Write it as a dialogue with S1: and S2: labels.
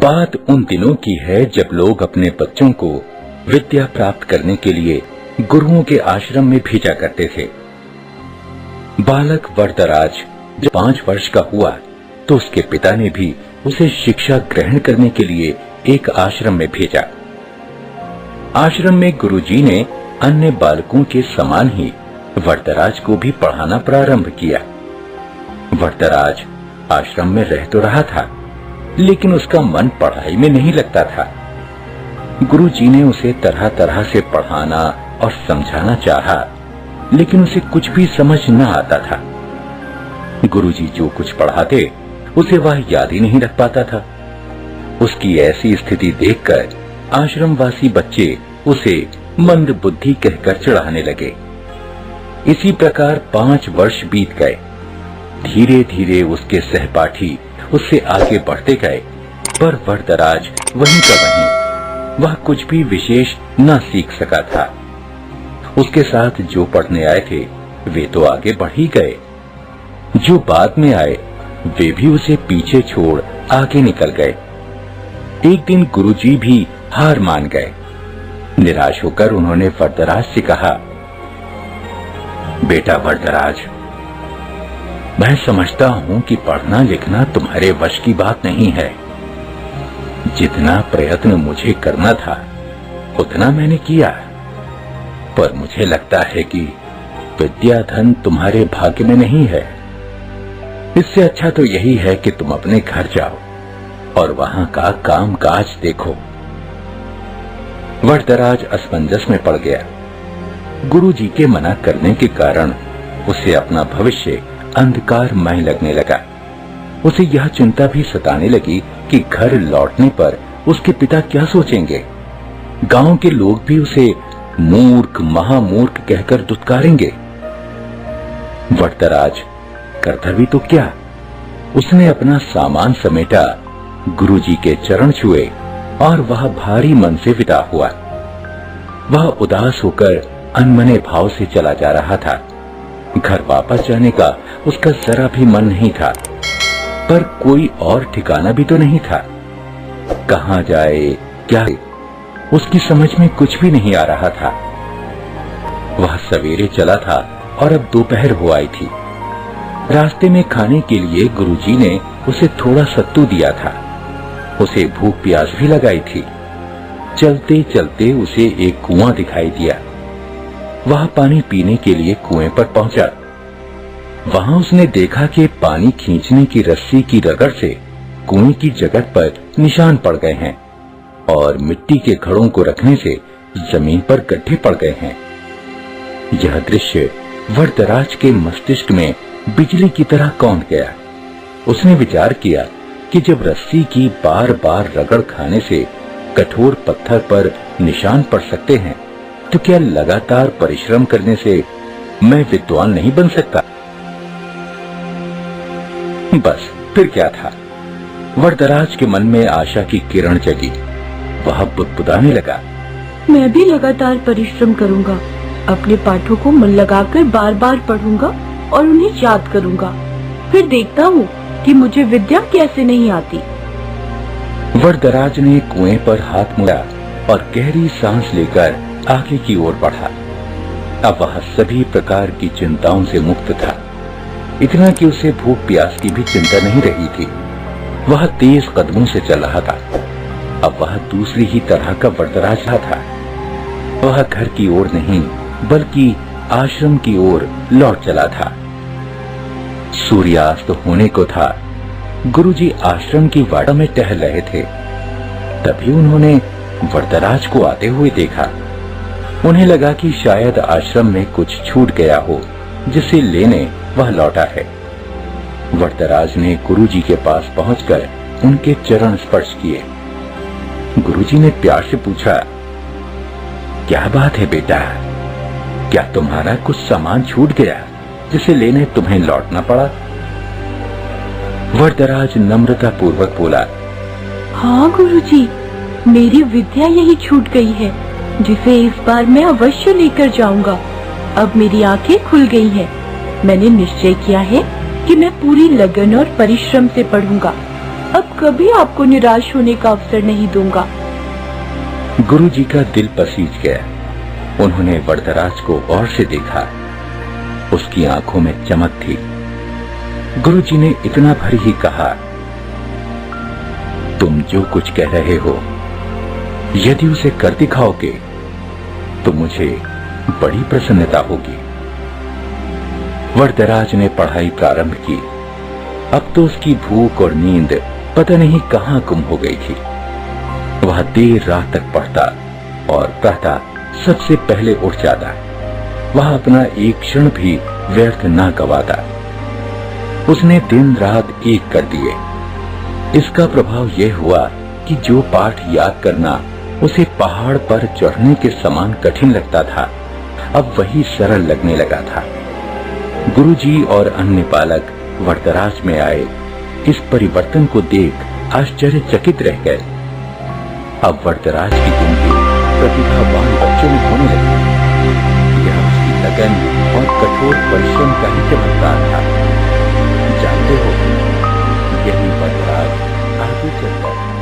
S1: बात उन दिनों की है जब लोग अपने बच्चों को विद्या प्राप्त करने के लिए गुरुओं के आश्रम में भेजा करते थे। बालक वरदराज जब 5 वर्ष का हुआ तो उसके पिता ने भी उसे शिक्षा ग्रहण करने के लिए एक आश्रम में भेजा। आश्रम में गुरुजी ने अन्य बालकों के समान ही वरदराज को भी पढ़ाना प्रारंभ किया। वरदराज आश्रम में रह तो रहा था, लेकिन उसका मन पढ़ाई में नहीं लगता था। गुरुजी ने उसे तरह तरह से पढ़ाना और समझाना चाहा, लेकिन उसे कुछ भी समझ न आता था। गुरुजी जो कुछ पढ़ाते उसे वह याद ही नहीं रख पाता था। उसकी ऐसी स्थिति देखकर आश्रमवासी बच्चे उसे मंद बुद्धि कहकर चिढ़ाने लगे। इसी प्रकार 5 वर्ष बीत गए। धीरे धीरे उसके सहपाठी उससे आगे बढ़ते गए, पर वरदराज वहीं का वहीं, वह कुछ भी विशेष न सीख सका था। उसके साथ जो पढ़ने आए थे वे तो आगे बढ़ ही गए, जो बाद में आए वे भी उसे पीछे छोड़ आगे निकल गए। एक दिन गुरुजी भी हार मान गए। निराश होकर उन्होंने वरदराज से कहा, बेटा वरदराज, मैं समझता हूं कि पढ़ना लिखना तुम्हारे वश की बात नहीं है। जितना प्रयत्न मुझे करना था उतना मैंने किया, पर मुझे लगता है कि विद्या धन तुम्हारे भाग्य में नहीं है। इससे अच्छा तो यही है कि तुम अपने घर जाओ और वहां का काम काज देखो। वरदराज असमंजस में पड़ गया। गुरुजी के मना करने के कारण उसे अपना भविष्य अंधकारमय लगने लगा। उसे यह चिंता भी सताने लगी कि घर लौटने पर उसके पिता क्या सोचेंगे। गांव के लोग भी उसे मूर्ख महामूर्ख कहकर दुत्कारेंगे। वरदराज करता भी तो क्या, उसने अपना सामान समेटा, गुरुजी के चरण छुए और वह भारी मन से विदा हुआ। वह उदास होकर अनमने भाव से चला जा रहा था। घर वापस जाने का उसका जरा भी मन नहीं था, पर कोई और ठिकाना भी तो नहीं था। कहां जाए क्या, उसकी समझ में कुछ भी नहीं आ रहा था। वह सवेरे चला था और अब दोपहर हो आई थी। रास्ते में खाने के लिए गुरुजी ने उसे थोड़ा सत्तू दिया था। उसे भूख प्यास भी लगाई थी। चलते चलते उसे एक कुआं दिखाई दिया। वह पानी पीने के लिए कुएं पर पहुंचा। वहां उसने देखा कि पानी खींचने की रस्सी की रगड़ से कुएं की जगह पर निशान पड़ गए हैं और मिट्टी के घड़ों को रखने से जमीन पर गड्ढे पड़ गए हैं। यह दृश्य वरदराज के मस्तिष्क में बिजली की तरह कौंध गया। उसने विचार किया कि जब रस्सी की बार बार रगड़ खाने से कठोर पत्थर पर निशान पड़ सकते हैं, तो क्या लगातार परिश्रम करने से मैं विद्वान नहीं बन सकता? बस फिर क्या था। वरदराज के मन में आशा की किरण जगी। वह बुदबुदाने लगा,
S2: मैं भी लगातार परिश्रम करूंगा, अपने पाठों को मन लगाकर बार बार पढ़ूंगा और उन्हें याद करूंगा। फिर देखता हूँ कि मुझे विद्या कैसे नहीं आती।
S1: वरदराज ने कुएं पर हाथ मोड़ा और गहरी सांस लेकर आगे की ओर बढ़ा। अब वह सभी प्रकार की चिंताओं से मुक्त था। इतना कि उसे भूख प्यास की भी चिंता नहीं रही थी। वह तेज कदमों से चल रहा था। अब वह दूसरी ही तरह का वरदराज था। वह घर की ओर नहीं बल्कि आश्रम की ओर लौट चला था। सूर्यास्त होने को था। गुरुजी आश्रम की वाड़ा में टहल रहे थे। तभी उन्होंने वरदराज को आते हुए देखा। उन्हें लगा कि शायद आश्रम में कुछ छूट गया हो, जिसे लेने वह लौटा है। वरदराज ने गुरुजी के पास पहुंचकर उनके चरण स्पर्श किए। गुरुजी ने प्यार से पूछा, क्या बात है बेटा, क्या तुम्हारा कुछ सामान छूट गया जिसे लेने तुम्हें लौटना पड़ा? वरदराज नम्रता पूर्वक बोला,
S2: हाँ गुरुजी, मेरी विद्या यही छूट गई है, जिसे इस बार मैं अवश्य लेकर जाऊंगा। अब मेरी आंखें खुल गई हैं। मैंने निश्चय किया है कि मैं पूरी लगन और परिश्रम से पढ़ूंगा। अब कभी आपको निराश होने का अवसर नहीं दूंगा।
S1: गुरुजी का दिल पसीज गया। उन्होंने वरदराज को गौर से देखा। उसकी आंखों में चमक थी। गुरुजी ने इतना भर ही कहा, तुम जो कुछ कह रहे हो, यदि उसे कर दिखाओगे तो मुझे बड़ी प्रसन्नता होगी। वरदराज ने पढ़ाई प्रारंभ की। अब तो उसकी भूख और नींद पता नहीं कहां गुम हो गई थी। वह देर रात तक पढ़ता और प्रातः सबसे पहले उठ जाता। वह अपना एक क्षण भी व्यर्थ न गवाता। उसने दिन रात एक कर दिए। इसका प्रभाव यह हुआ कि जो पाठ याद करना उसे पहाड़ पर चढ़ने के समान कठिन लगता था, अब वही सरल लगने लगा था। गुरुजी और अन्य बालक वरदराज में आए इस परिवर्तन को देख आश्चर्यचकित रह गए। अब वरदराज की गिनती प्रतिभावान बच्चों में होने लगी। यह उसकी लगन और कठोर परिश्रम का ही चमत्कार था। जानते हो, यही वरदराज आगे चलकर